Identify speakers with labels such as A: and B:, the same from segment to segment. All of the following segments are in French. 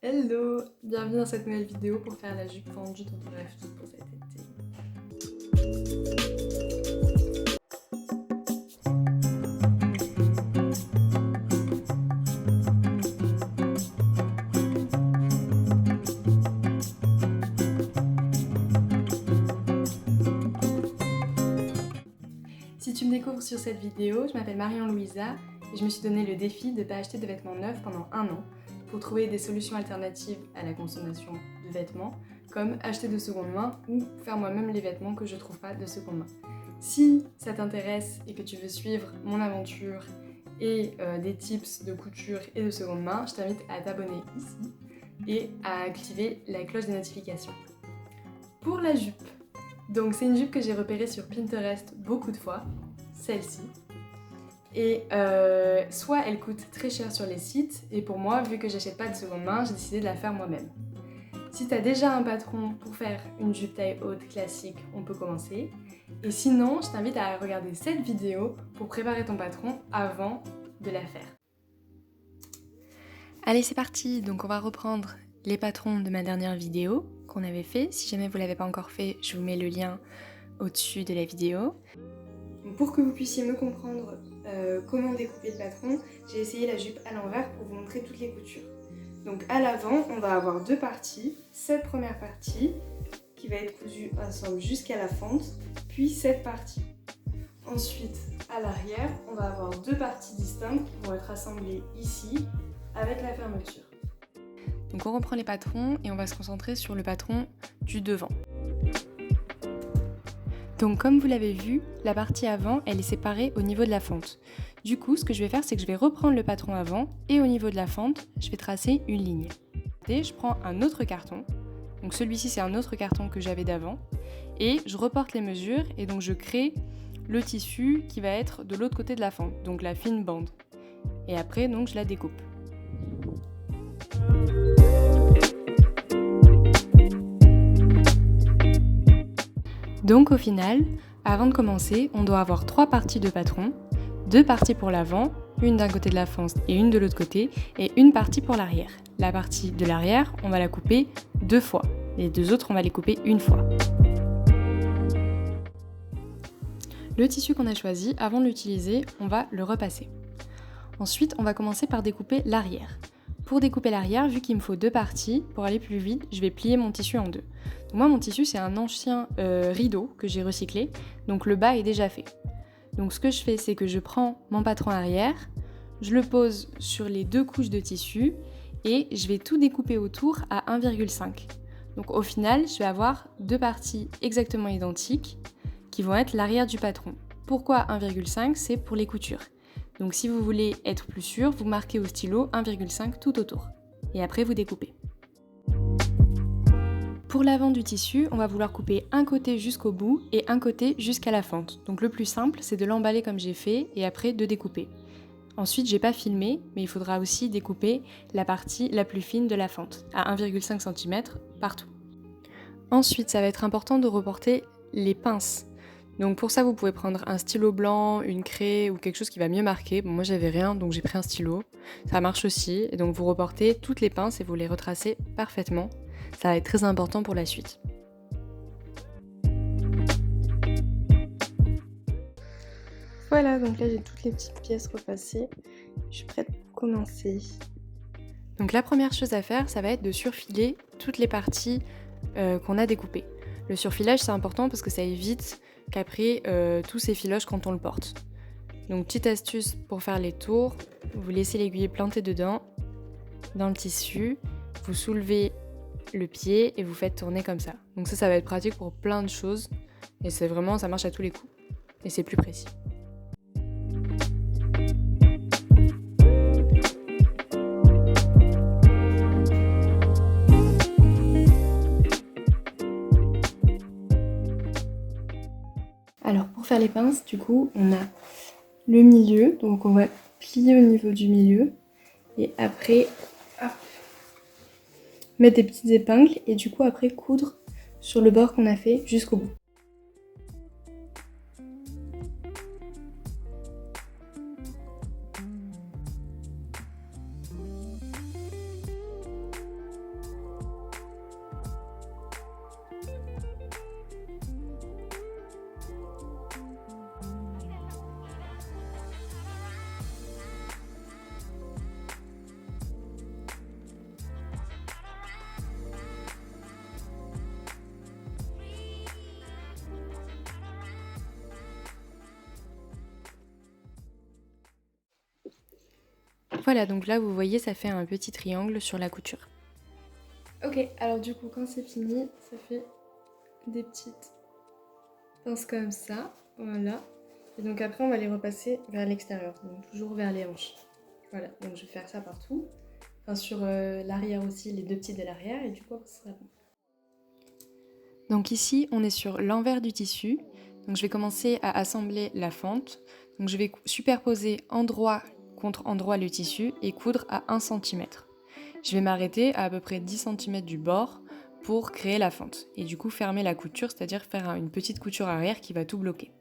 A: Hello! Bienvenue dans cette nouvelle vidéo pour faire la jupe tendue dont on rêve tous pour cet été. Si tu me découvres sur cette vidéo, je m'appelle Marion-Louisa et je me suis donné le défi de ne pas acheter de vêtements neufs pendant un an pour trouver des solutions alternatives à la consommation de vêtements, comme acheter de seconde main ou faire moi-même les vêtements que je trouve pas de seconde main. Si ça t'intéresse et que tu veux suivre mon aventure et des tips de couture et de seconde main, je t'invite à t'abonner ici et à activer la cloche des notifications. Pour la jupe, donc c'est une jupe que j'ai repérée sur Pinterest beaucoup de fois, celle-ci. Et soit elle coûte très cher sur les sites, et pour moi, vu que j'achète pas de seconde main, j'ai décidé de la faire moi-même. Si t'as déjà un patron pour faire une jupe taille haute classique, on peut commencer. Et sinon, je t'invite à regarder cette vidéo pour préparer ton patron avant de la faire. Allez, c'est parti! Donc on va reprendre les patrons de ma dernière vidéo qu'on avait fait. Si jamais vous l'avez pas encore fait, je vous mets le lien au-dessus de la vidéo. Pour que vous puissiez me comprendre comment découper le patron, j'ai essayé la jupe à l'envers pour vous montrer toutes les coutures. Donc à l'avant, on va avoir deux parties. Cette première partie qui va être cousue ensemble jusqu'à la fente, puis cette partie. Ensuite, à l'arrière, on va avoir deux parties distinctes qui vont être assemblées ici avec la fermeture. Donc on reprend les patrons et on va se concentrer sur le patron du devant. Donc comme vous l'avez vu, la partie avant, elle est séparée au niveau de la fente. Du coup, ce que je vais faire, c'est que je vais reprendre le patron avant et au niveau de la fente, je vais tracer une ligne. Et je prends un autre carton. Donc celui-ci, c'est un autre carton que j'avais d'avant. Et je reporte les mesures et donc je crée le tissu qui va être de l'autre côté de la fente, donc la fine bande. Et après, donc, je la découpe. Donc au final, avant de commencer, on doit avoir 3 parties de patron, 2 parties pour l'avant, une d'un côté de la fente et une de l'autre côté, et une partie pour l'arrière. La partie de l'arrière, on va la couper 2 fois. Les 2 autres, on va les couper une fois. Le tissu qu'on a choisi, avant de l'utiliser, on va le repasser. Ensuite, on va commencer par découper l'arrière. Pour découper l'arrière, vu qu'il me faut 2 parties, pour aller plus vite, je vais plier mon tissu en 2. Donc moi, mon tissu, c'est un ancien rideau que j'ai recyclé, donc le bas est déjà fait. Donc ce que je fais, c'est que je prends mon patron arrière, je le pose sur les 2 couches de tissu et je vais tout découper autour à 1,5. Donc au final, je vais avoir 2 parties exactement identiques qui vont être l'arrière du patron. Pourquoi 1,5? C'est pour les coutures. Donc si vous voulez être plus sûr, vous marquez au stylo 1,5 tout autour. Et après, vous découpez. Pour l'avant du tissu, on va vouloir couper un côté jusqu'au bout et un côté jusqu'à la fente. Donc le plus simple, c'est de l'emballer comme j'ai fait et après de découper. Ensuite, j'ai pas filmé, mais il faudra aussi découper la partie la plus fine de la fente, à 1,5 cm partout. Ensuite, ça va être important de reporter les pinces. Donc pour ça, vous pouvez prendre un stylo blanc, une craie ou quelque chose qui va mieux marquer. Bon, moi j'avais rien, donc j'ai pris un stylo. Ça marche aussi. Et donc vous reportez toutes les pinces et vous les retracez parfaitement. Ça va être très important pour la suite. Voilà, donc là j'ai toutes les petites pièces repassées. Je suis prête pour commencer. Donc la première chose à faire, ça va être de surfiler toutes les parties qu'on a découpées. Le surfilage, c'est important parce que ça évite qu'après tout s'effiloche quand on le porte. Donc petite astuce pour faire les tours, vous laissez l'aiguille plantée dedans, dans le tissu, vous soulevez le pied et vous faites tourner comme ça. Donc ça va être pratique pour plein de choses et c'est vraiment, ça marche à tous les coups et c'est plus précis. Alors pour faire les pinces, du coup, on a le milieu, donc on va plier au niveau du milieu et après hop, mettre des petites épingles et du coup après coudre sur le bord qu'on a fait jusqu'au bout. Voilà, donc là vous voyez ça fait un petit triangle sur la couture. Ok, alors du coup quand c'est fini, ça fait des petites pinces comme ça, voilà. Et donc après on va les repasser vers l'extérieur, donc toujours vers les hanches. Voilà, donc je vais faire ça partout. Enfin sur l'arrière aussi, les deux petites de l'arrière, et du coup ce sera bon. Donc ici on est sur l'envers du tissu, donc je vais commencer à assembler la fente. Donc je vais superposer endroit contre endroit le tissu et coudre à 1 cm. Je vais m'arrêter à peu près 10 cm du bord pour créer la fente. Et du coup fermer la couture, c'est-à-dire faire une petite couture arrière qui va tout bloquer.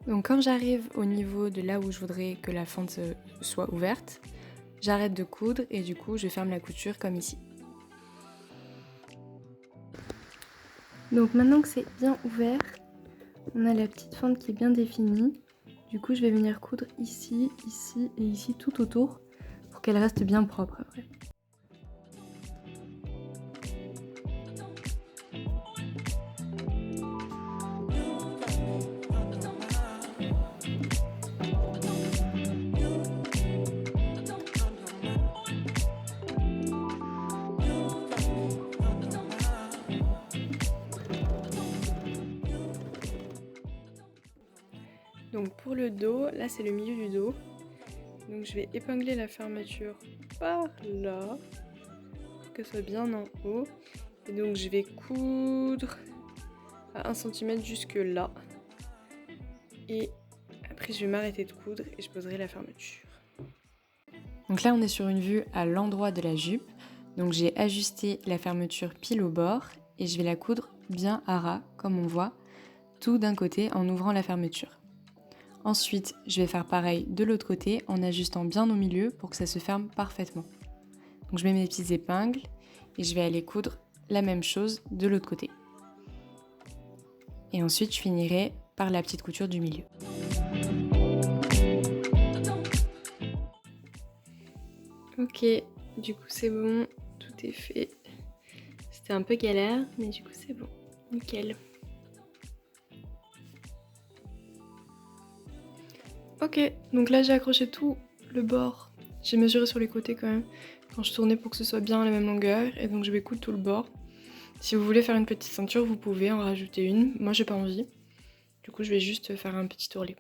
A: Donc quand j'arrive au niveau de là où je voudrais que la fente soit ouverte, j'arrête de coudre et du coup je ferme la couture comme ici. Donc maintenant que c'est bien ouvert, on a la petite fente qui est bien définie. Du coup je vais venir coudre ici, ici et ici tout autour pour qu'elle reste bien propre après. Donc pour le dos, là c'est le milieu du dos. Donc je vais épingler la fermeture par là, pour qu'elle soit bien en haut. Et donc je vais coudre à 1 cm jusque là. Et après je vais m'arrêter de coudre et je poserai la fermeture. Donc là on est sur une vue à l'endroit de la jupe. Donc j'ai ajusté la fermeture pile au bord et je vais la coudre bien à ras, comme on voit, tout d'un côté en ouvrant la fermeture. Ensuite, je vais faire pareil de l'autre côté en ajustant bien au milieu pour que ça se ferme parfaitement. Donc je mets mes petites épingles et je vais aller coudre la même chose de l'autre côté. Et ensuite, je finirai par la petite couture du milieu. Ok, du coup c'est bon, tout est fait. C'était un peu galère, mais du coup c'est bon, nickel. Ok, donc là j'ai accroché tout le bord. J'ai mesuré sur les côtés quand même, quand je tournais pour que ce soit bien à la même longueur, et donc je vais coudre tout le bord. Si vous voulez faire une petite ceinture, vous pouvez en rajouter une. Moi j'ai pas envie. Du coup je vais juste faire un petit tourlis.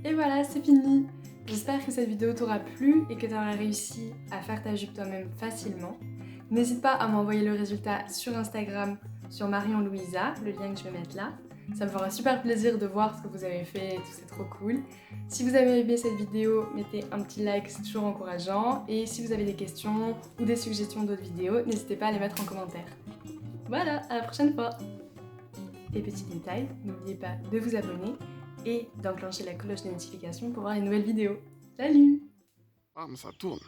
A: Et voilà, c'est fini. J'espère que cette vidéo t'aura plu et que tu auras réussi à faire ta jupe toi-même facilement. N'hésite pas à m'envoyer le résultat sur Instagram, sur Marion Louisa, le lien que je vais mettre là. Ça me fera super plaisir de voir ce que vous avez fait et tout, c'est trop cool. Si vous avez aimé cette vidéo, mettez un petit like, c'est toujours encourageant. Et si vous avez des questions ou des suggestions d'autres vidéos, n'hésitez pas à les mettre en commentaire. Voilà, à la prochaine fois. Et petit détail, n'oubliez pas de vous abonner et d'enclencher la cloche de notification pour voir les nouvelles vidéos. Salut!
B: Ah, mais ça tourne.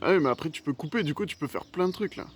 B: Ah oui, mais après tu peux couper, du coup tu peux faire plein de trucs là.